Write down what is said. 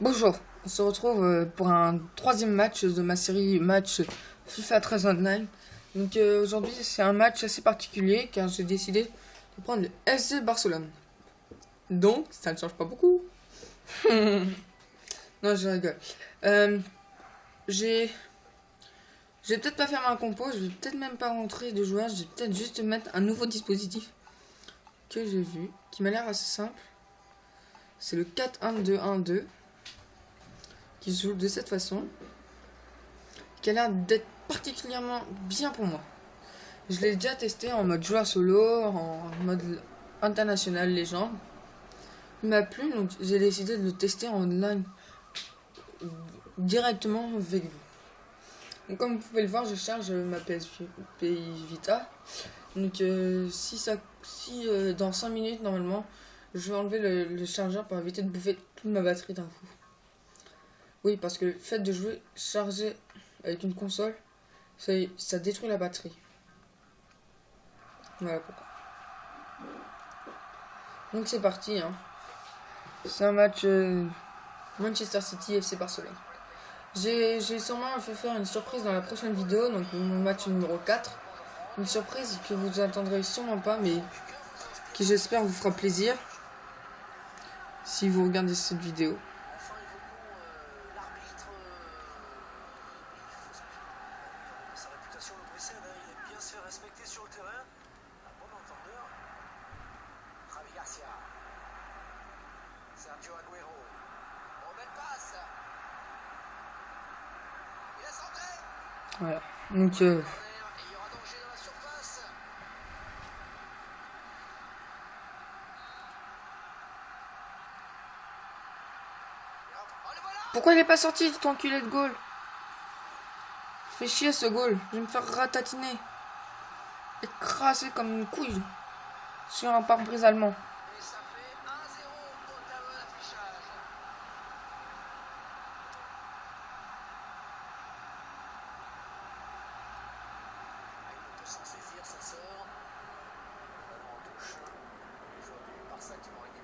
Bonjour, on se retrouve pour un troisième match de ma série match FIFA 13 Online. Donc aujourd'hui c'est un match assez particulier car j'ai décidé de prendre le FC Barcelone. Donc ça ne change pas beaucoup. Non, je rigole. Euh, j'ai je vais peut-être pas faire ma compo, je vais peut-être même pas rentrer de joueurs, je vais peut-être juste mettre un nouveau dispositif que j'ai vu qui m'a l'air assez simple. C'est le 4-1-2-1-2 qui se joue de cette façon, qui a l'air d'être particulièrement bien pour moi. Je l'ai déjà testé en mode joueur solo, en mode international légende. Il m'a plu, donc j'ai décidé de le tester en online directement avec vous. Donc comme vous pouvez le voir, je charge ma PSP Vita. Donc si dans 5 minutes normalement, je vais enlever le chargeur pour éviter de bouffer toute ma batterie d'un coup. Oui, parce que le fait de jouer chargé avec une console, ça détruit la batterie. Voilà pourquoi. Donc c'est parti, hein. C'est un match Manchester City FC Barcelone. J'ai sûrement fait faire une surprise dans la prochaine vidéo, donc mon match numéro 4. Une surprise que vous attendrez sûrement pas, mais qui j'espère vous fera plaisir si vous regardez cette vidéo. Sergio Aguero. Oh, belle passe. Il est centré. Voilà. Donc Il y aura danger dans la surface. Oh, le voilà. pourquoi il est pas sorti cet enculé de goal? Fais chier ce goal, je vais me faire ratatiner. Écrasé comme une couille sur un pare-brise allemand. Et ça fait 1-0 au tableau d'affichage. Il peut s'en saisir, ça sort. En touche. Joueur du Barça qui vont régler